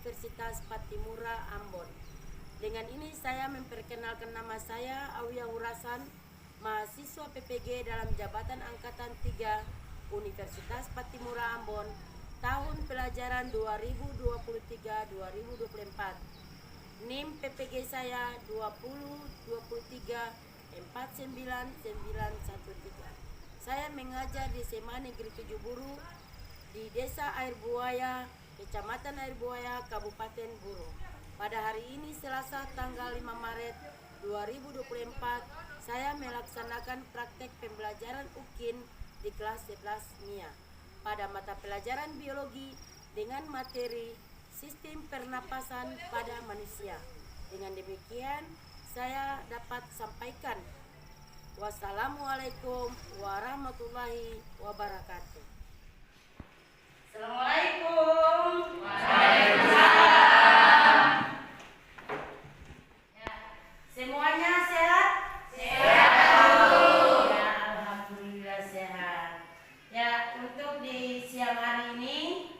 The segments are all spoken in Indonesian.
Universitas Pattimura, Ambon. Dengan ini saya memperkenalkan nama saya Aulia Hurasan, mahasiswa PPG dalam Jabatan Angkatan 3 Universitas Pattimura, Ambon, tahun pelajaran 2023-2024. NIM PPG saya 2023499913. Saya mengajar di SMA Negeri 7 Buru di Desa Air Buaya, Kecamatan Air Buaya, Kabupaten Buru. Pada hari ini Selasa tanggal 5 Maret 2024, saya melaksanakan praktek pembelajaran UKIN di kelas 11 MIA pada mata pelajaran biologi dengan materi sistem pernapasan pada manusia. Dengan demikian, saya dapat sampaikan wassalamualaikum warahmatullahi wabarakatuh. Assalamualaikum. Waalaikumsalam. Ya, semuanya sehat? Sehat. Ya, alhamdulillah sehat. Ya, untuk di siang hari ini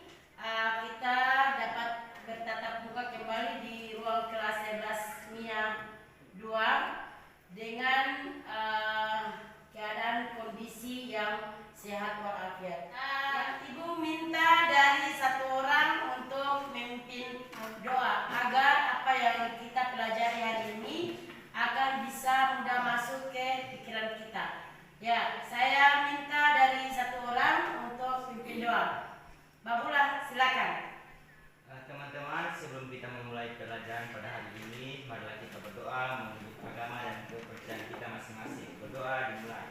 kita dapat bertatap muka kembali di ruang kelas 11 MIA 2 dengan keadaan kondisi yang sehat walafiat. Ibu minta dari satu orang untuk memimpin doa agar apa yang kita pelajari hari ini akan bisa mudah masuk ke pikiran kita. Ya, saya minta dari satu orang untuk memimpin doa. Babula, silakan. Teman-teman, sebelum kita memulai pelajaran pada hari ini, marilah kita berdoa menurut agama dan kepercayaan kita masing-masing. Berdoa dimulai.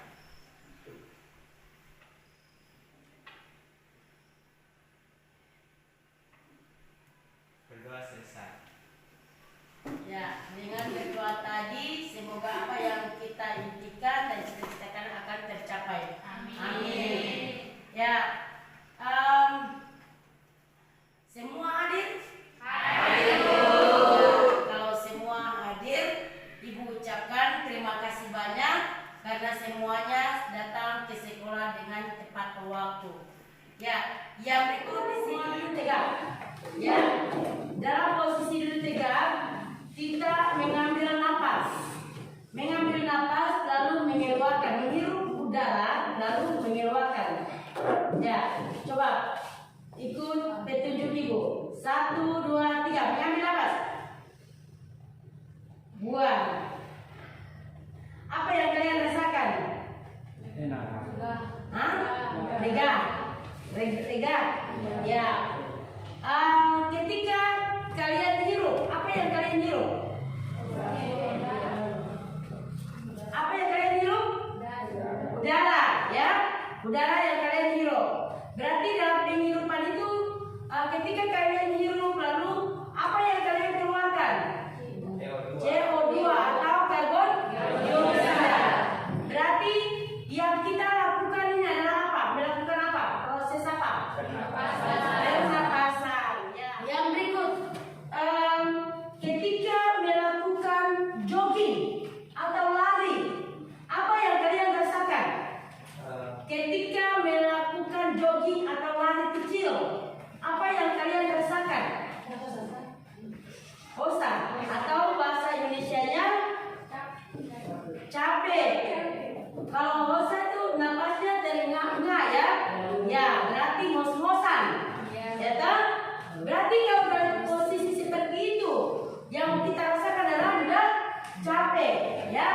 Berdoa selesai. Ya, dengan berdoa tadi, semoga apa yang kita impikan dan cita-citakan akan tercapai. Amin. Ya, semua hadir? Hadir. Kalau semua hadir, Ibu ucapkan terima kasih banyak karena semuanya datang ke sekolah dengan tepat waktu. Ya, yang berikut di sini dulu tegak. Ya, dalam posisi duduk tegak, kita mengambil napas lalu mengeluarkan, menghirup udara lalu mengeluarkan. Ya, coba ikut petunjuk Ibu. 1, 2, 3, mengambil napas. Buang. Apa yang kalian rasakan? Hah? Lega. Ya. Ketika kalian hirup, apa yang kalian hirup? Apa yang kalian hirup? Udara, ya. Udara yang kalian hirup. Berarti dalam penghirupan itu, ketika kalian hirup lalu apa yang kalian keluarkan? CO2 atau karbon dioksida. Berarti yang kita lakukan ini adalah apa? Melakukan apa? Proses apa? Pernapasan. Ya. Yang berikut, ketika melakukan jogging atau lari, apa yang kalian rasakan? Ketika melakukan jogging atau lari kecil, apa yang kalian rasakan? Bosan atau bahasa Indonesianya capek. Kalau bosan itu napasnya terengah-engah ya. Ya, berarti ngos-ngosan. Ya kan? Berarti kalau dalam posisi seperti itu, yang kita rasakan adalah sudah capek, ya.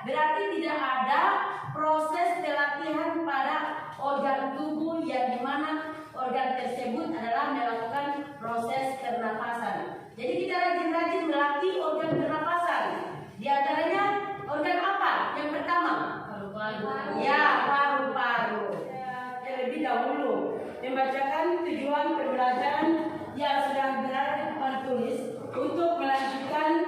Berarti tidak ada proses pelatihan pada organ tubuh yang dimana organ tersebut adalah melakukan proses pernapasan. Jadi kita rajin-rajin melatih organ pernapasan. Di antaranya organ apa? Yang pertama, paru-paru. Ya, paru-paru. Lebih dahulu membacakan tujuan pembelajaran yang sudah berada di papan tulis untuk melanjutkan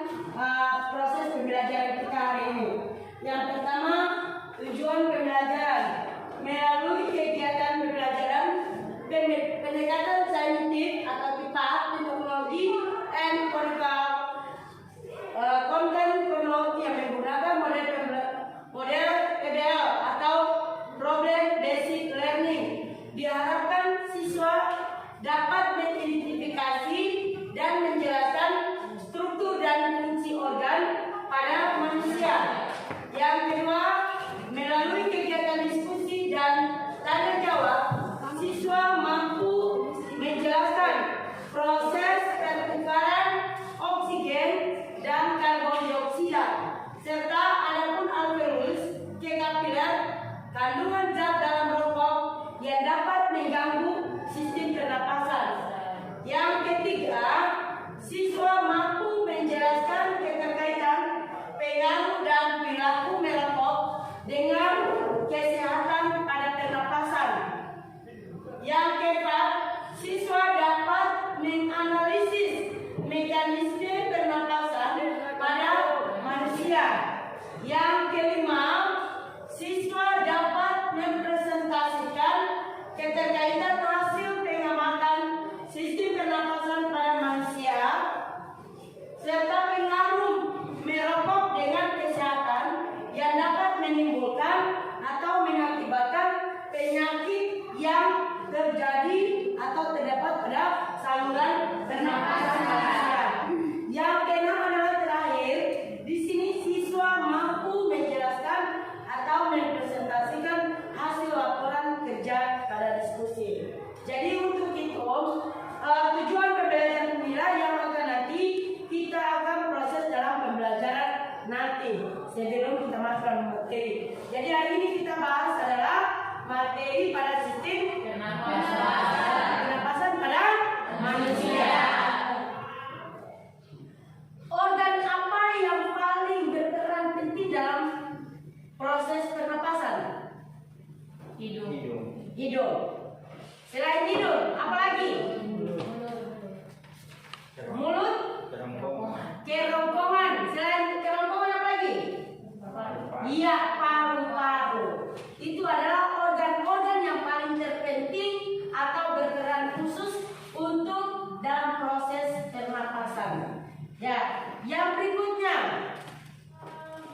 proses pembelajaran kita hari ini. Yang pertama, tujuan pembelajaran melalui kegiatan pembelajaran pendekatan saintifik atau tepat teknologi and konten teknologi yang menggunakan model PBL atau problem basic learning. Diharapkan siswa dapat mengidentifikasi dan Yang kelima, siswa dapat mempresentasikan keterkaitan hasil pengamatan sistem pernapasan pada manusia serta pengaruh merokok dengan kesehatan yang dapat menimbulkan atau mengakibatkan penyakit yang terjadi atau terdapat pada saluran pernapasan manusia. Yang keenam adalah terakhir, di sini siswa mampu menjelaskan atau mempresentasikan hasil laporan kerja pada diskusi. Jadi untuk itu tujuan pembelajaran inilah yang akan nanti kita akan proses dalam pembelajaran nanti sebelum kita masuk dalam materi. Jadi hari ini kita bahas adalah materi pada sistem pernapasan pada manusia. Organ apa yang paling berperan penting dalam proses pernapasan? Hidung. Selain hidung, apa lagi? Mulut. Kerongkongan. Selain kerongkongan apa lagi? Iya, paru-paru. Itu adalah organ-organ yang paling terpenting atau berperan khusus untuk dalam proses pernapasan. Ya, yang berikutnya,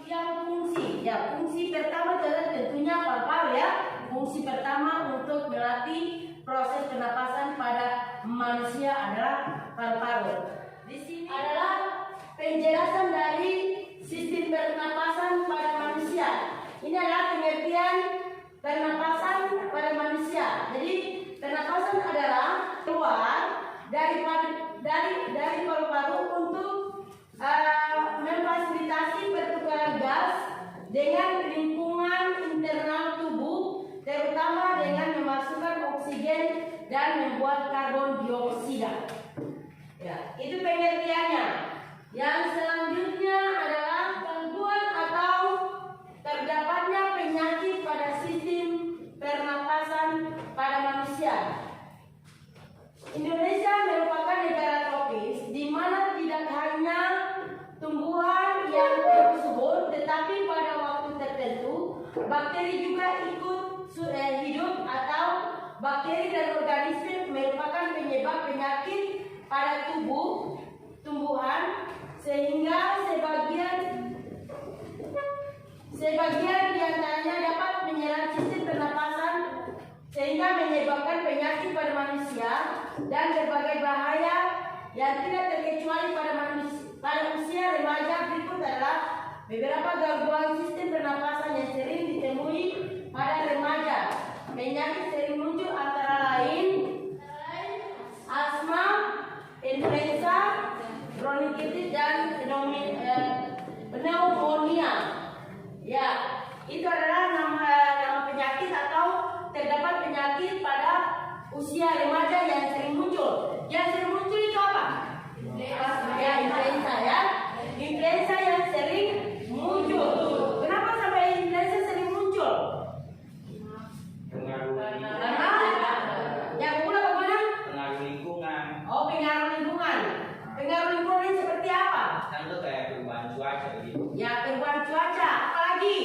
yang fungsi. Ya, fungsi pertama adalah tentunya paru-paru ya. Fungsi pertama untuk melatih proses pernapasan pada manusia adalah paru-paru. Di sini adalah penjelasan dari sistem pernapasan pada manusia. Ini adalah pengertian pernapasan pada manusia. Jadi pernapasan adalah keluar dari paru-paru untuk memfasilitasi pertukaran gas dengan lingkungan internal tubuh, terutama dengan memasukkan oksigen dan membuat karbon dioksida. Ya, itu pengertiannya. Yang selanjutnya adalah gangguan atau terdapatnya penyakit pada sistem pernapasan pada manusia. Indonesia merupakan negara tropis di mana tidak hanya tumbuhan yang subur, tetapi pada waktu tertentu bakteri juga ikut hidup atau bakteri dan organisme merupakan penyebab penyakit pada tumbuhan sehingga sebagian diantaranya dapat menyerang sistem pernapasan sehingga menyebabkan penyakit pada manusia dan berbagai bahaya yang tidak terkecuali pada usia remaja. Berikut adalah beberapa gangguan sistem pernapasan yang sering ditemui pada remaja. Penyakit sering muncul antara lain asma, influenza, bronkitis dan pneumonia. Ya, itu adalah nama penyakit atau terdapat penyakit pada usia remaja yang sering muncul. Yang sering muncul itu apa? Ya, influenza ya. Influenza yang sering muncul. Kenapa sampai influenza sering muncul? Karena yang kedua bagaimana? Pengaruh lingkungan. Oh, pengaruh lingkungan. Pengaruh lingkungan ini seperti apa? Contoh kayak perubahan cuaca begitu. Ya, perubahan cuaca. Apalagi?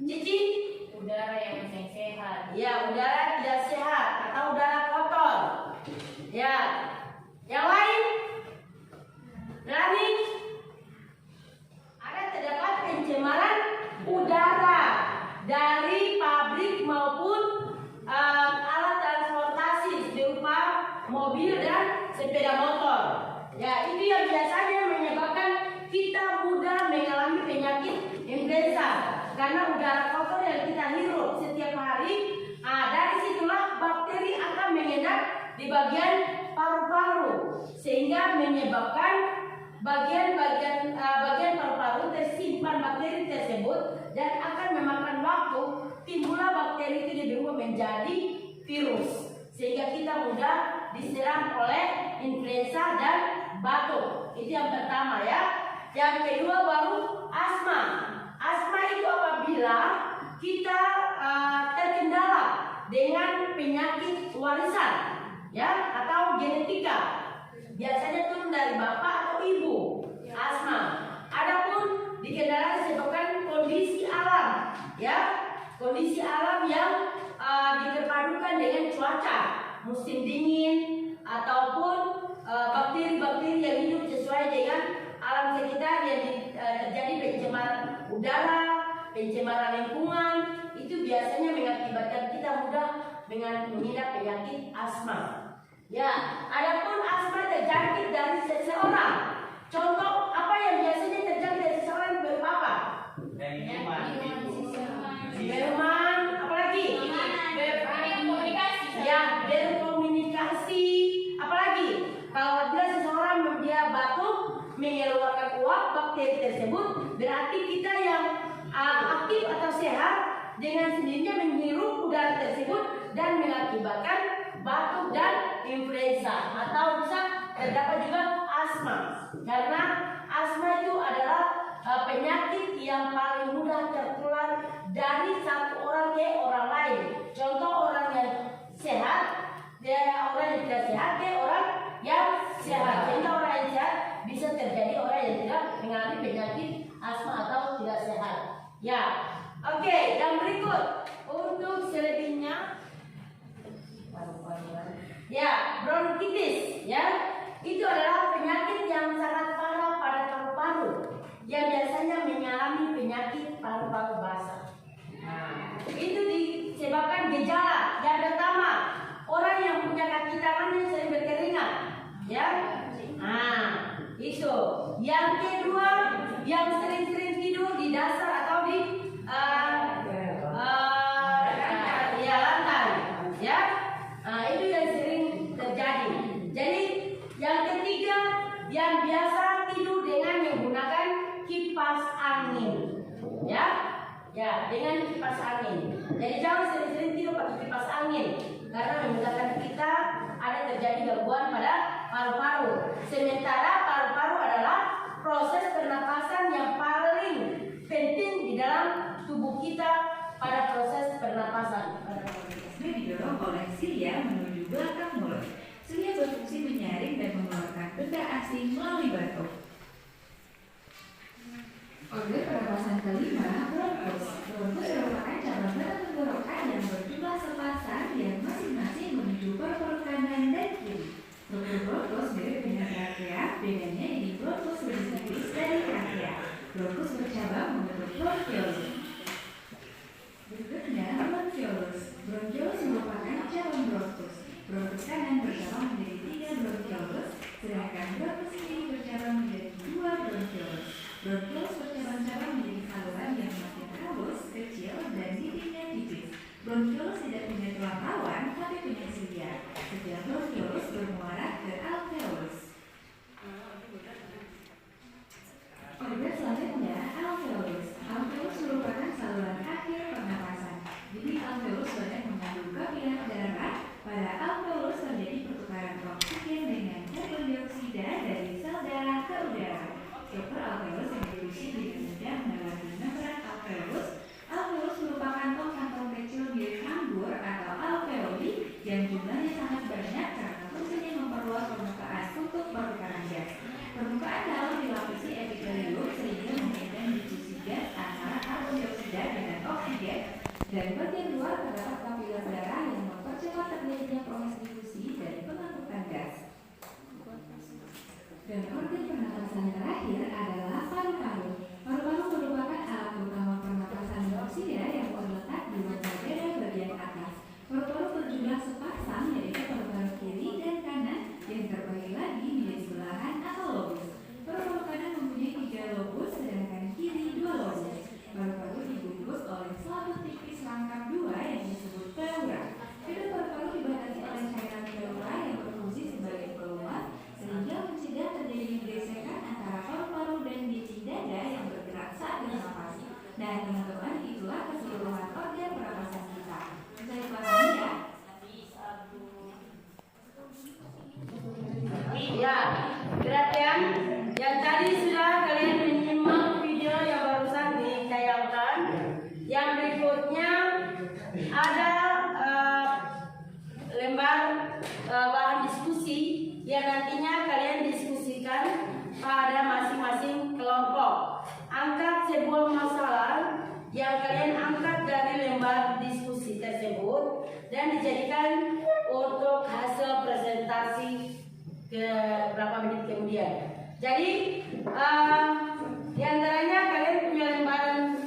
Cici? Udara yang tidak sehat. Ya, udara tidak sehat atau udara kotor. Ya. Yang lain? Berani? Ada terdapat pencemaran udara dari pabrik maupun alat transportasi berupa mobil dan sepeda motor. Ya, itu yang biasanya menyebabkan kita mudah mengalami penyakit influenza karena udara kotor yang kita hirup setiap hari. Dari situlah bakteri akan mengendap di bagian paru-paru sehingga menyebabkan bagian paru-paru tersimpan bakteri tersebut dan akan memakan waktu timbullah bakteri itu berubah menjadi virus sehingga kita mudah diserang oleh influenza dan batuk. Itu yang pertama ya. Yang kedua baru asma. Asma itu apabila kita terkendala dengan penyakit warisan ya atau genetika. Biasanya turun dari bapak atau ibu. Asma. musim dingin ataupun bakteri-bakteri yang hidup sesuai dengan alam sekitar yang terjadi pencemaran udara, pencemaran lingkungan, itu biasanya mengakibatkan kita mudah mengidap penyakit asma. Ya, adapun asma terjangkit dari seseorang. Contoh apa yang biasanya terjadi dari seseorang berupa apa? Minuman, apalagi? Ya, berkomunikasi, apalagi? Kalau apabila seseorang dia batuk mengeluarkan uap bakteri tersebut, berarti kita yang aktif atau sehat dengan sendirinya menghirup udara tersebut dan mengakibatkan batuk dan influenza, atau bisa terdapat juga asma. Karena asma itu adalah penyakit yang paling mudah tertular dari satu orang ke orang lain. Contoh orang yang sehat, orang yang tidak sehat ke orang yang sehat. Sehingga orang yang sehat bisa terjadi orang yang tidak mengalami penyakit asma atau tidak sehat. Ya, oke. Yang berikut untuk selebihnya, ya, bronkitis, ya, itu adalah penyakit yang sangat parah pada paru-paru yang biasanya mengalami penyakit paru-paru basah. Nah, itu disebabkan gejala. Yang pertama, orang yang punya kaki tangannya sering berkeringat, ya. Nah, itu. Yang kedua, yang sering-sering tidur di dasar atau di lantai, ya. Nah, itu yang sering terjadi. Jadi, yang ketiga, yang biasa tidur dengan menggunakan kipas angin, ya. Ya, dengan kipas angin. Jadi jangan sering-sering tidur pakai kipas angin, karena menyebabkan kita ada terjadi gangguan pada paru-paru. Sementara paru-paru adalah proses pernapasan yang paling penting di dalam tubuh kita pada proses pernapasan. Didorong oleh silia menuju belakang mulut. Silia berfungsi menyaring dan mengeluarkan benda asing melalui batuk. Organ pernapasan kelima, bronkus. Bronkus merupakan cabang batang tenggorokan yang berjumlah sepasang yang masing-masing menuju paru-paru kanan dan kiri. Struktur bronkus mirip dengan trakea, bedanya ini bronkus lebih tipis dari trakea. Bronkus bercabang membentuk bronkiolus. Berikutnya, bronkiolus. Bronkiolus merupakan cabang bronkus. Bronkus kanan bercabang menjadi 3 bronkiolus, sedangkan bronkus kiri bercabang menjadi 2 bronkiolus. Bronkiolus bercabang-cabang menjadi saluran yang makin halus, kecil, dan titiknya tipis. Bronkiolus tidak punya tulang rawan, tapi punya silia. Setiap bronkiolus bermuara ke alveolus. Organ selanjutnya, alveolus. Alveolus merupakan saluran akhir pernapasan. Jadi alveolus banyak mengandung kapiler darah. Pada alveolus terjadi pertukaran oksigen dengan karbon dioksida dari sel darah ke udara. Struktur alveolus yang difusi dengan mudah melewati membran alveolus. Alveolus merupakan tong kantong kecil mirip anggur atau alveoli yang jumlahnya sangat banyak karena fungsinya memperluas permukaan untuk pertukaran gas. Permukaan dalam dilapisi epitelium sehingga memungkinkan difusi gas antara karbon dioksida dengan oksigen, dan bagian luar terdapat kapiler darah yang mempercepat terjadinya proses difusi dari pembentukan gas. Dan organ pernapasan terakhir adalah paru-paru. Paru-paru merupakan alat utama pernapasan manusia yang terletak di rongga dada bagian atas. Paru-paru berjumlah sepasang, yaitu paru-paru kiri dan kanan yang terbagi lagi menjadi belahan atau lobus. Paru-paru kanan mempunyai 3 lobus, sedangkan kiri 2 lobus. Paru-paru dibungkus oleh selaput tipis rangkap 2 yang disebut pleura. Kedua paru-paru dibatasi oleh cairan pleura yang berfungsi sebagai pelumas, sehingga mencegah terjadinya gesekan antara paru-paru dan biji dada yang bergerak saat bernafas. Nah, teman-teman, itulah keseluruhan organ pernapasan kita. Bisa dipahami ya? Ya, perhatian. Yang tadi sudah kalian menyimak video yang barusan ditayangkan. Yang berikutnya ada lembar bahan diskusi yang nantinya kalian diskusikan pada masing-masing kelompok. Angkat sebuah masalah yang kalian angkat dari lembar diskusi tersebut dan dijadikan untuk ke berapa menit kemudian. Jadi di antaranya kalian punya lembaran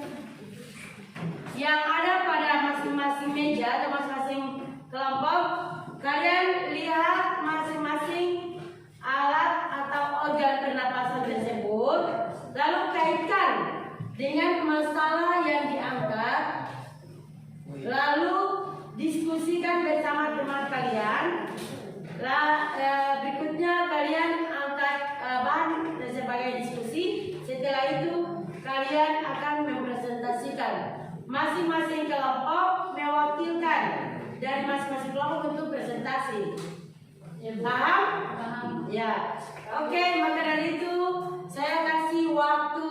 yang ada pada masing-masing meja atau masing-masing kelompok. Kalian lihat masing-masing alat atau organ pernapasan tersebut, lalu kaitkan dengan masalah yang diangkat, lalu diskusikan bersama teman kalian. Berikutnya kalian angkat bahan sebagai diskusi. Setelah itu kalian akan mempresentasikan. Masing-masing kelompok mewakilkan dari masing-masing kelompok untuk presentasi. Paham? Paham. Ya. Oke, maka dari itu saya kasih waktu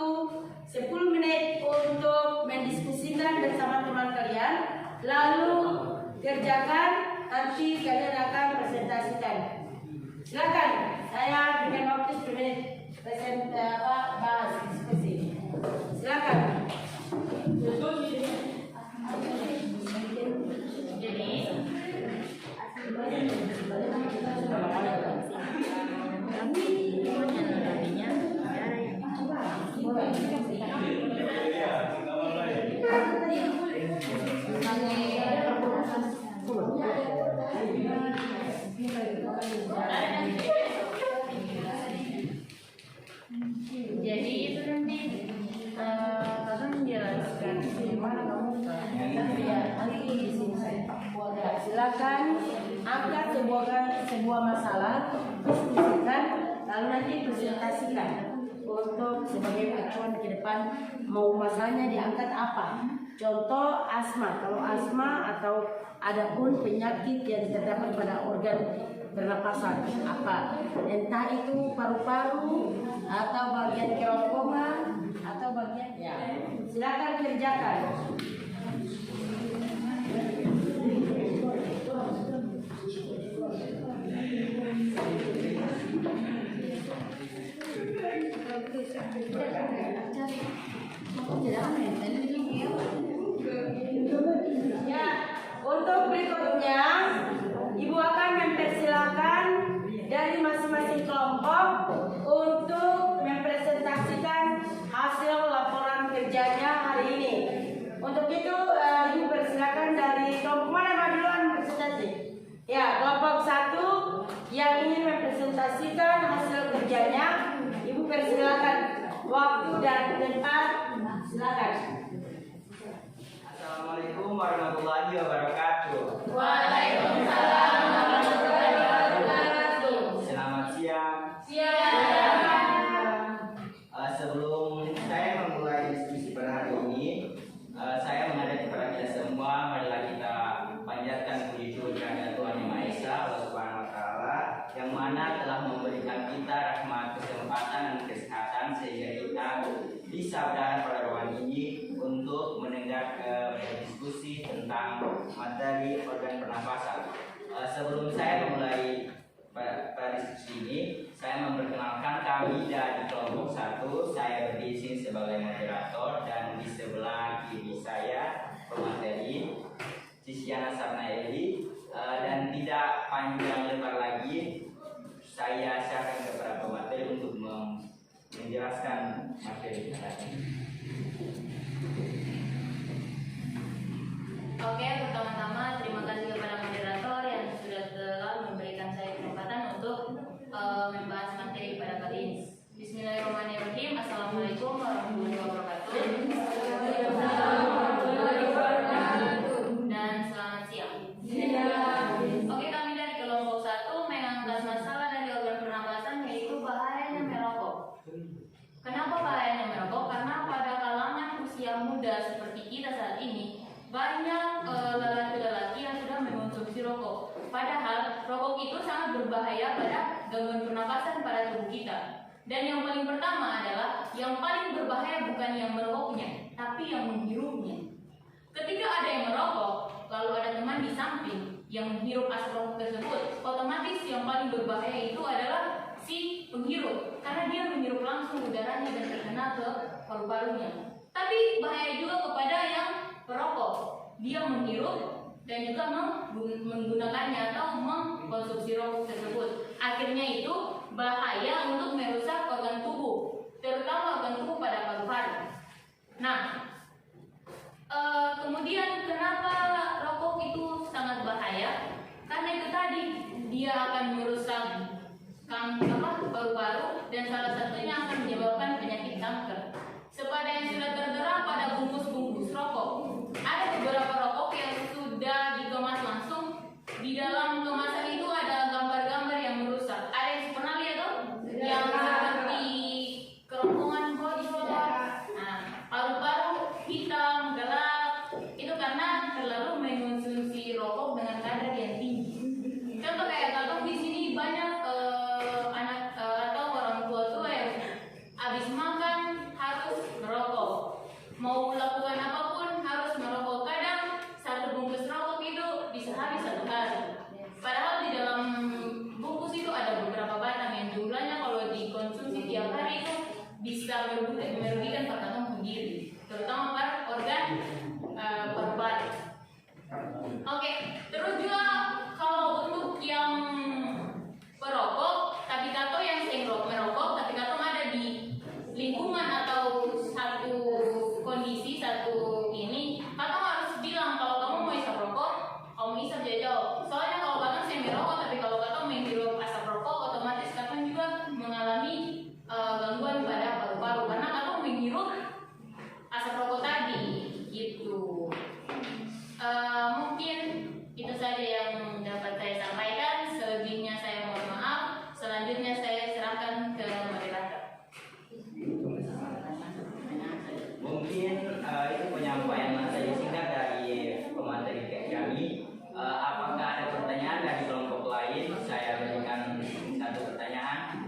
10 menit untuk mendiskusikan bersama teman kalian, lalu kerjakan, nanti kalian akan presentasikan. Silakan, saya berikan waktu 10 menit bahas diskusi. Silakan. Jadi itu nanti kakak menjelaskan bagaimana kamu Silakan angkat sebuah masalah, diskusikan, lalu nanti presentasikan untuk sebagai acuan ke depan mau masalahnya diangkat apa. Contoh asma, kalau asma atau adapun penyakit yang terdapat pada organ pernapasan apa, entah itu paru-paru atau bagian kerongkongan atau bagian ya. Silakan kerjakan. Ya, untuk berikutnya Ibu akan mempersilahkan dari masing-masing kelompok untuk mempresentasikan hasil laporan kerjanya hari ini. Untuk itu Ibu persilakan dari kelompok mana duluan presentasi? Ya, kelompok 1 yang ingin mempresentasikan hasil kerjanya, Ibu persilakan. Waktu dan tempat, silakan. Assalamualaikum warahmatullahi wabarakatuh. Waalaikumsalam warahmatullahi wabarakatuh. Selamat siang. Sebelum saya memulai diskusi pada hari ini, saya mengajak kepada kita semua, marilah kita panjatkan puji syukur kepada Tuhan Yang Maha Esa, Allah Subhanahu Wa Taala, yang mana telah memberikan kita rahmat, kesempatan dan kesehatan sehingga kita bisa berada pada ruangan ini untuk mendengar berdiskusi tentang materi organ pernapasan. Sebelum saya memulai pada diskusi ini, saya memperkenalkan kami dari kelompok 1. Saya berdiri di sini sebagai moderator dan di sebelah kiri saya pemateri Ciciana Sarnaeli. Dan tidak panjang lebar lagi, saya silakan kepada pemateri untuk menjelaskan materi kita ini. Oke, pertama-tama terima kasih kepada moderator yang telah memberikan saya kesempatan untuk membahas materi pada kali ini. Bismillahirrahmanirrahim. Assalamualaikum warahmatullahi wabarakatuh. Dan selamat siang. Oke, kami dari kelompok 1 mengangkat masalah dari organ pernapasan, yaitu bahayanya merokok. Kenapa bahayanya merokok? Karena pada kalangan usia muda seperti kita saat ini, banyak lelaki-lelaki yang sudah mengonsumsi rokok. Padahal rokok itu sangat berbahaya pada gangguan pernapasan pada tubuh kita. Dan yang paling pertama adalah yang paling berbahaya bukan yang merokoknya, tapi yang menghirupnya. Ketika ada yang merokok, lalu ada teman di samping yang menghirup asap rokok tersebut, otomatis yang paling berbahaya itu adalah si penghirup, karena dia menghirup langsung udaranya dan terkena ke paru-parunya. Tapi bahaya juga kepada yang perokok, dia menghirup dan juga menggunakannya atau mengkonsumsi rokok tersebut. Akhirnya itu bahaya untuk merusak organ tubuh, terutama organ tubuh pada paru-paru. Nah, kemudian kenapa rokok itu sangat bahaya? Karena itu tadi dia akan merusak paru-paru dan salah satunya akan menyebabkan penyakit kanker. Seperti yang sudah tertera pada bungkus-bungkus rokok, ada beberapa rokok yang sudah dikemas langsung. Di dalam kemasan itu ada gambar-gambar yang merusak. Ada yang pernah lihat tuh? Yang seperti kerongkongan body shop, paru-paru hitam, gelap. Itu karena terlalu mengonsumsi rokok dengan kadar yang tinggi. Contoh kayak kalau di sini banyak anak atau orang tua yang habis makan harus merokok. Mau lakukan apapun harus merokok. Kadang satu bungkus rokok itu bisa habis satu hari. Padahal di dalam bungkus itu ada beberapa batang yang jumlahnya kalau dikonsumsi tiap hari itu bisa merugikan kantong sendiri, terutama pada organ paru-paru. Oke, terus juga kalau untuk yang perokok, tapi kato yang sering merokok, tapi kato ada di lingkungan atau satu kondisi, satu ini, kato harus bilang kalau kamu mau isap rokok, kamu isap jauh-jauh. Soalnya kalau kadang saya merokok, tapi kalau kato menghirup asap rokok, otomatis kato juga mengalami gangguan pada paru-paru karena kato menghirup asap rokok tadi, gitu. Mungkin itu saja yang dapat saya sampaikan. Selebihnya saya mohon maaf. Selanjutnya saya serahkan ke moderator. Mungkin itu penyampaian materi singkat dari pemateri kami. Apakah ada pertanyaan dari kelompok lain? Saya berikan satu pertanyaan.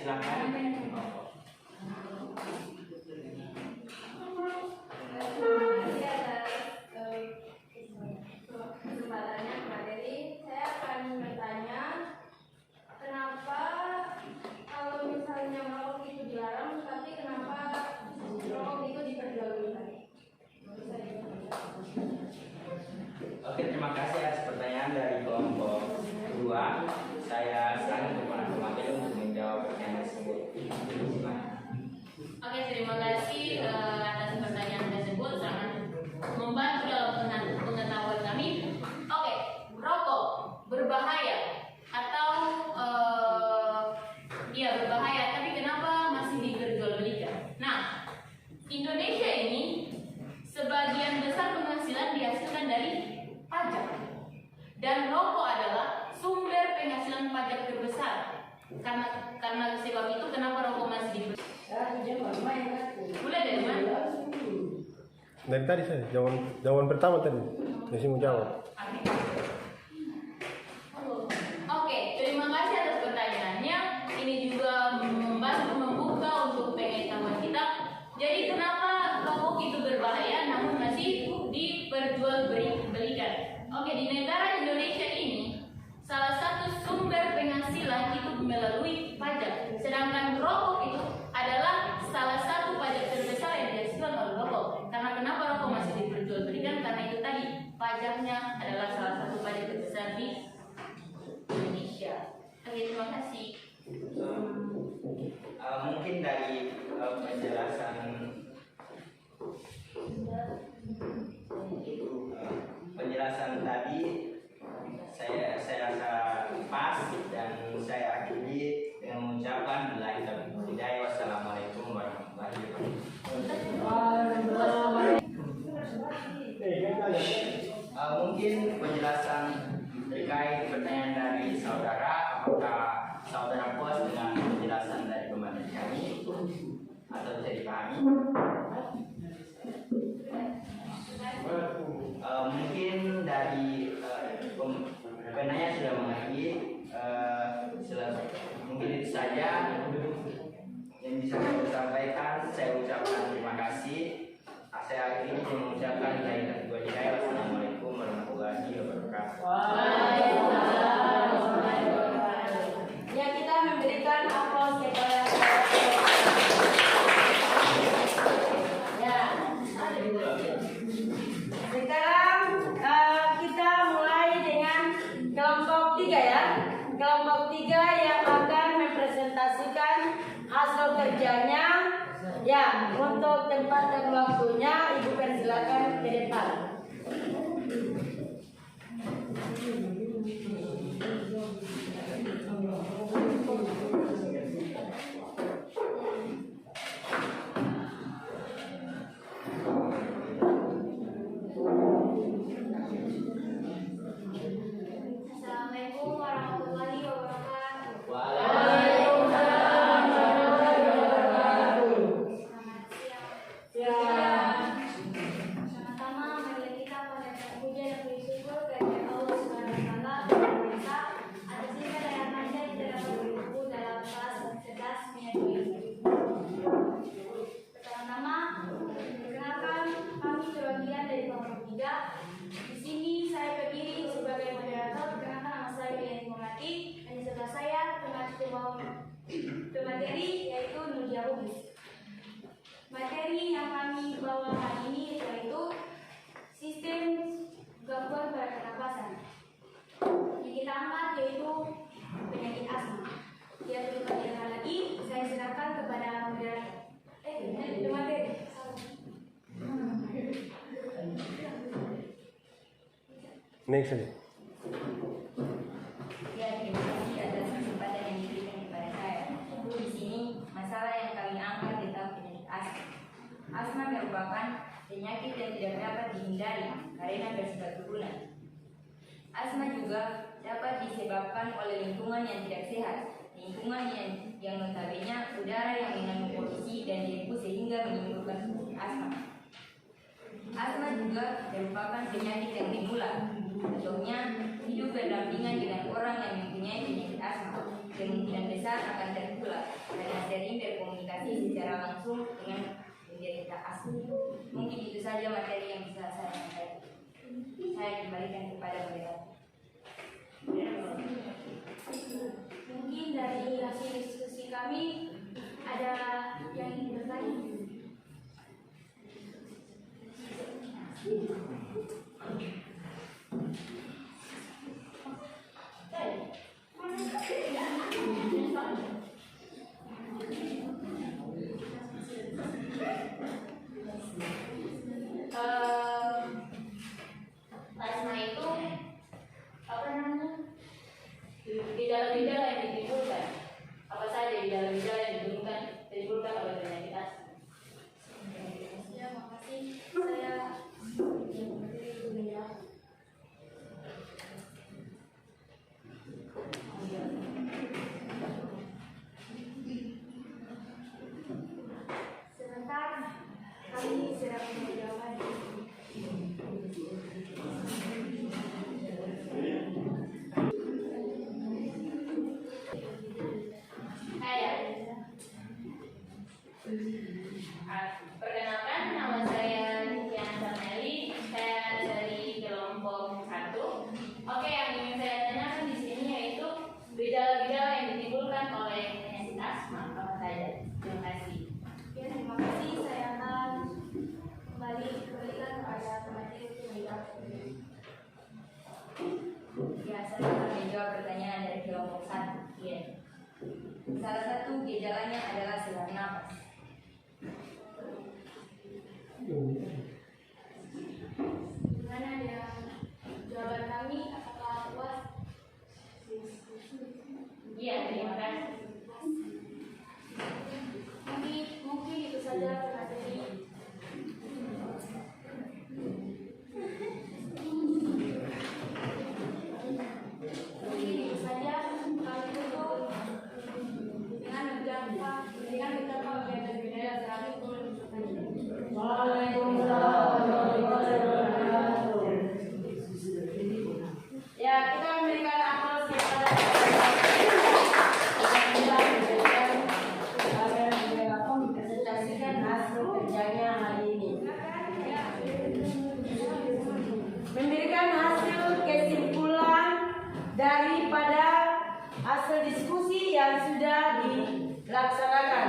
Silakan. Kesempatannya materi, saya akan bertanya kenapa kalau misalnya merokok itu dilarang, tapi kenapa rokok itu diperjualbelikan? Oke, terima kasih atas pertanyaan dari kelompok 2. Saya serahkan kepada pemateri untuk menjawab pertanyaan tersebut. Oke, terima kasih atas pertanyaan tersebut, sangat membantu dalam pengetahuan kami. Oke, rokok berbahaya atau berbahaya, tapi kenapa masih diperjualbelikan? Nah, Indonesia ini sebagian besar penghasilan dihasilkan dari pajak, dan rokok adalah sumber penghasilan pajak terbesar. Karena sebab itu kenapa rokok masih diperjualbelikan? Mulai dari mana? Dari tadi saya jawaban pertama tadi, masih mau jawab. Oke, terima kasih atas pertanyaannya. Ini juga membantu membuka untuk pengetahuan kita. Jadi kenapa rokok itu berbahaya namun masih diperjualbelikan? Oke, di negara Indonesia ini salah satu sumber penghasilan itu melalui pajak. Sedangkan rokok itu adalah salah satu pajak terbesar yang dihasilkan oleh rokok. Karena kenapa rokok masih diperjualbelikan? Karena itu tadi, pajaknya adalah salah satu pajak terbesar di Indonesia. Oke, terima kasih. Mungkin dari penjelasan tadi saya rasa pas, dan saya akhiri dengan mengucapkan wassalamualaikum warahmatullahi wabarakatuh. Mungkin penjelasan terkait pertanyaan dari saudara, apakah saudara puas dengan penjelasan dari pemateri kami atau bisa dipahami? Mungkin dari penanya sudah mengerti. Mungkin itu saja yang bisa saya sampaikan. Saya ucapkan terima kasih. Saya akhiri dengan mengucapkan wassalamualaikum warahmatullahi wabarakatuh. Ya, kita memberikan aplaus kepada Ya, untuk tempat dan waktunya Ibu persilakan ke depan. Assalamualaikum warahmatullahi wabarakatuh. Waalaikumsalam warahmatullahi wabarakatuh. Selamat siang. Pertama-tama mari kita panjatkan puja dan bersyukur kepada Allah Subhanahu wa taala atas segala rahmatnya di dalam berbuku dalam kelas cerdas menyadari. Pertama-tama, perkenalkan kami sebagian dari kelompok 3. Di sini saya berdiri sebagai moderator. Perkenalkan nama saya Dian Mengati dan di sebelah saya pemateri yaitu Nurdia Bugis. Materi yang kami bawa hari ini yaitu sistem gangguan pada pernapasan. Yang kita angkat yaitu penyakit asma. Dia lebih panjang lagi, saya serahkan kepada moderator. Pemateri. Next aja. Ya, terima kasih atas kesempatan yang diberikan kepada saya. Di sini masalah yang kami angkat tentang penyakit asma. Asma merupakan penyakit yang tidak dapat dihindari karena bersifat turunan. Asma juga dapat disebabkan oleh lingkungan yang tidak sehat, lingkungan yang notabene udara yang mengandung polusi dan debu sehingga menimbulkan asma. Asma juga merupakan penyakit yang menular. Contohnya, hidup berdampingan dengan orang yang mempunyai penyakit asma. Kemungkinan besar akan tertular karena sering berkomunikasi secara langsung dengan penderita asma. Mungkin itu saja materi yang bisa saya sampaikan. Saya kembalikan kepada moderator. Mungkin dari hasil diskusi kami ada yang ingin bertanya. Asma itu apa namanya? Gejala-gejala yang ditimbulkan. Apa saja gejala-gejala yang ditimbulkan oleh penyakit asma? Ya, makasih. Saya sebentar kami sedang menjawab. Perkenalkan, nama saya Dian Sarmeli. Saya dari kelompok 1. Oke, yang ingin saya tanyakan di sini yaitu gejala-gejala yang ditimbulkan oleh penyakit asma. Apa saja? Terima kasih. Ya, terima kasih. Saya akan kembalikan kepada pemateri untuk menjawab. Ya, saya akan menjawab pertanyaan dari kelompok 1. Ya. Salah satu gejalanya adalah sesak napas. Gimana ya jawaban kami? Apakah puas? Iya, terima kasih. Mungkin itu saja materi. Mungkin itu saja kami tutup dengan beberapa berbeda-beda sekali. Ya, kita memberikan aplaus kepada presentasikan hasil kerjanya hari ini. Memberikan hasil kesimpulan daripada hasil diskusi yang sudah dilaksanakan.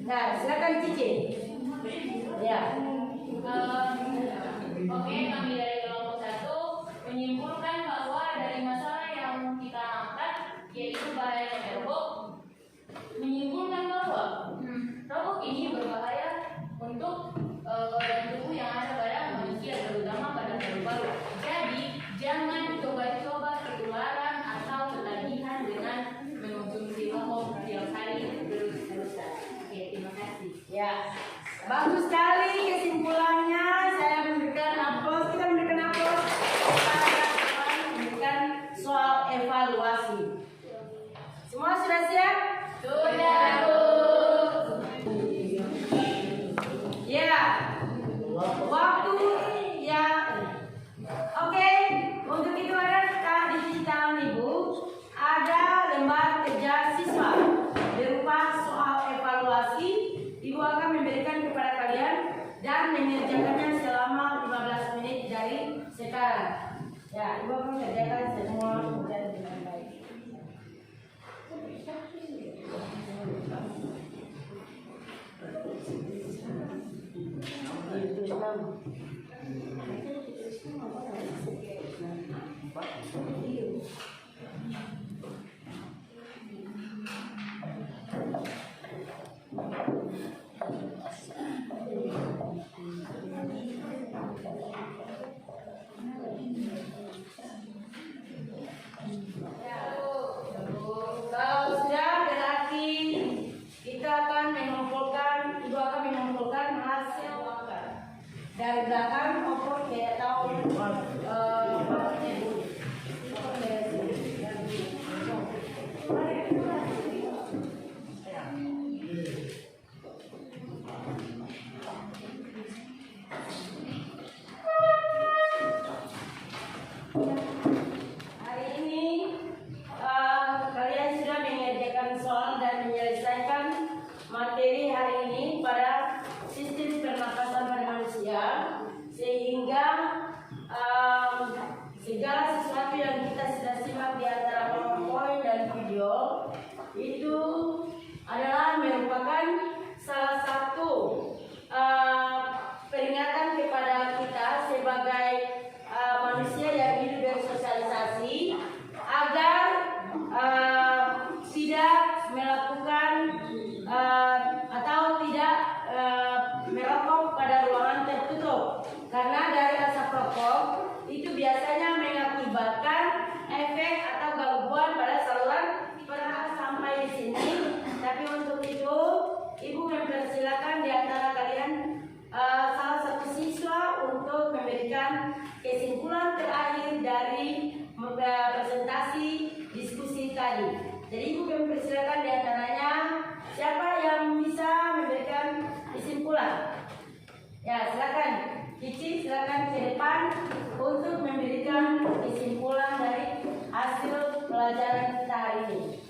Nah, silakan Cici. Ya. Oke, kami dari kelompok 1 menyimpulkan bahwa dari masalah yang kita angkat yaitu bahaya merokok, menyimpulkan bahwa rokok ini sekali kesimpulannya. Saya memberikan aplaus. Kita memberikan aplaus kepada teman memberikan soal evaluasi. Semua sudah siap? Sudah, Bu. Ya. Waktu ya. Oke. Untuk itu ada di sisi tangan Ibu ada lembar kerja siswa berupa soal evaluasi. Ibu akan memberikan kepada kalian dan mengerjakannya selama 15 menit dari sekarang. Ya, Ibu akan kerjakan semua kemudian dengan baik. Kalau sudah berarti kita akan mengumpulkan, Ibu akan mengumpulkan hasil dari belakang maupun kayak tahu hari ini kalian sudah mengerjakan soal dan menyelesaikan materi hari ini pada sistem pernapasan pada manusia, sehingga segala sesuatu yang kita sudah simak di antara PowerPoint dan video itu adalah merupakan salah satu peringatan kepada kita sebagai manusia yang hidup bersosialisasi agar tidak melakukan atau tidak merokok pada ruangan tertutup, karena dari asap rokok itu biasanya mengakibatkan efek atau gangguan pada saluran pernafasan. Sampai di sini, tapi untuk itu Ibu mempersilakan di antara kalian salah satu siswa untuk memberikan kesimpulan terakhir dari presentasi diskusi tadi. Jadi Ibu mempersilakan di antaranya siapa yang bisa memberikan kesimpulan. Ya, silakan. Cici, silakan ke depan untuk memberikan kesimpulan dari hasil pelajaran kita hari ini.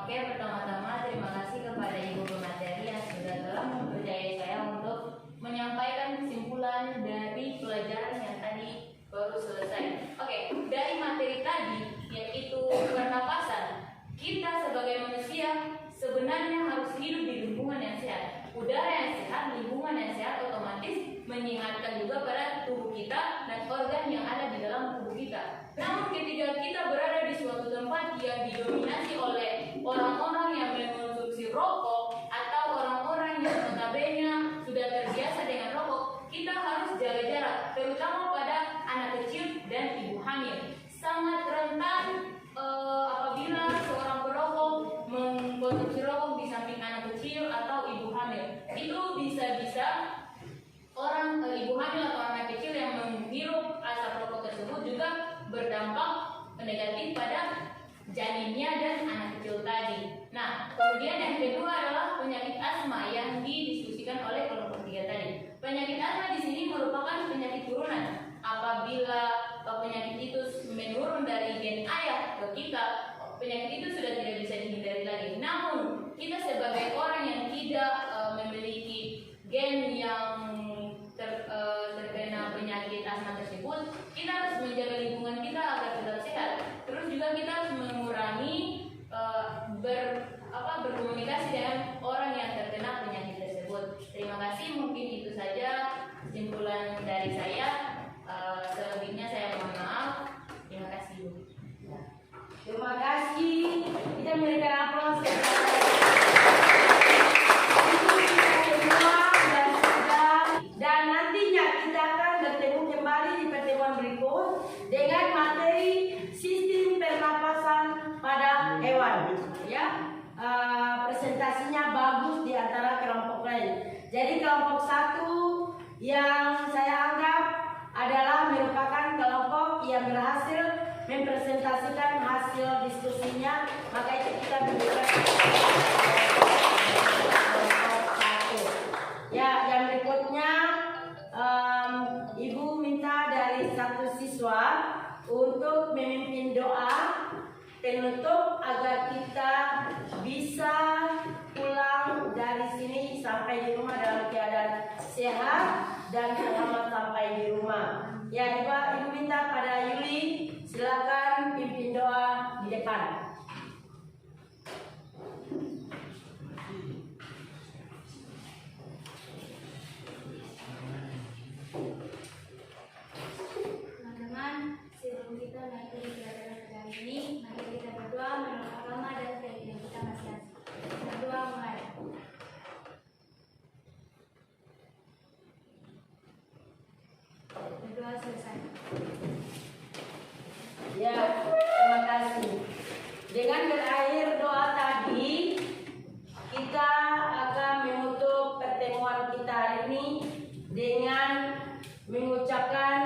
Oke, pertama-tama terima kasih kepada Ibu pemateri yang sudah telah mempercayai saya untuk menyampaikan kesimpulan dari pelajaran yang tadi baru selesai. Oke, dari materi tadi yaitu pernapasan, kita sebagai manusia sebenarnya harus hidup di lingkungan yang sehat. Udara yang sehat, lingkungan yang sehat otomatis menyehatkan juga pada tubuh kita dan organ yang ada di dalam tubuh kita. Namun ketika kita berada di suatu tempat yang didominasi oleh orang-orang yang mengkonsumsi rokok atau orang-orang yang notabene sudah terbiasa dengan rokok, kita harus jaga jarak, terutama pada anak kecil dan ibu hamil. Sangat rentan apabila seorang perokok mengkonsumsi rokok di samping anak kecil atau ibu hamil. Itu bisa-bisa orang ibu hamil atau anak kecil yang menghirup asap rokok tersebut juga berdampak negatif pada janinnya dan anak kecil tadi. Nah, kemudian yang kedua adalah penyakit asma yang didiskusikan oleh kelompok 3 tadi. Penyakit asma di sini merupakan penyakit turunan. Apabila penyakit itu menurun dari gen ayah ke kita, penyakit itu sudah tidak bisa dihindari lagi. Namun, kita sebagai orang yang tidak memiliki gen yang terkena penyakit asma tersebut, kita harus menjaga lingkungan kita agar tetap sehat. Terus juga kita harus mengurangi berkomunikasi dengan orang yang terkena penyakit tersebut. Terima kasih, mungkin itu saja kesimpulan dari saya. Selebihnya saya mohon maaf. Terima kasih. Terima kasih. Kita memberikan aplaus kepada presentasinya bagus di antara kelompok lain. Jadi kelompok 1 yang saya anggap adalah merupakan kelompok yang berhasil mempresentasikan hasil diskusinya, maka itu kita berikan kelompok 1. Ya, yang berikutnya Ibu minta dari satu siswa untuk memimpin doa penutup agar kita bisa pulang dari sini sampai di rumah dalam keadaan sehat dan selamat sampai di rumah. Ya, Ibu minta pada Yuli, silakan pimpin doa di depan. Teman-teman, sebelum kita mengikuti pelajaran kali ini, mari kita berdoa menurut agama dan keyakinan kita masing-masing. Berdoa mulai. Berdoa selesai. Ya, terima kasih. Dengan berakhir doa tadi, kita akan menutup pertemuan kita hari ini dengan mengucapkan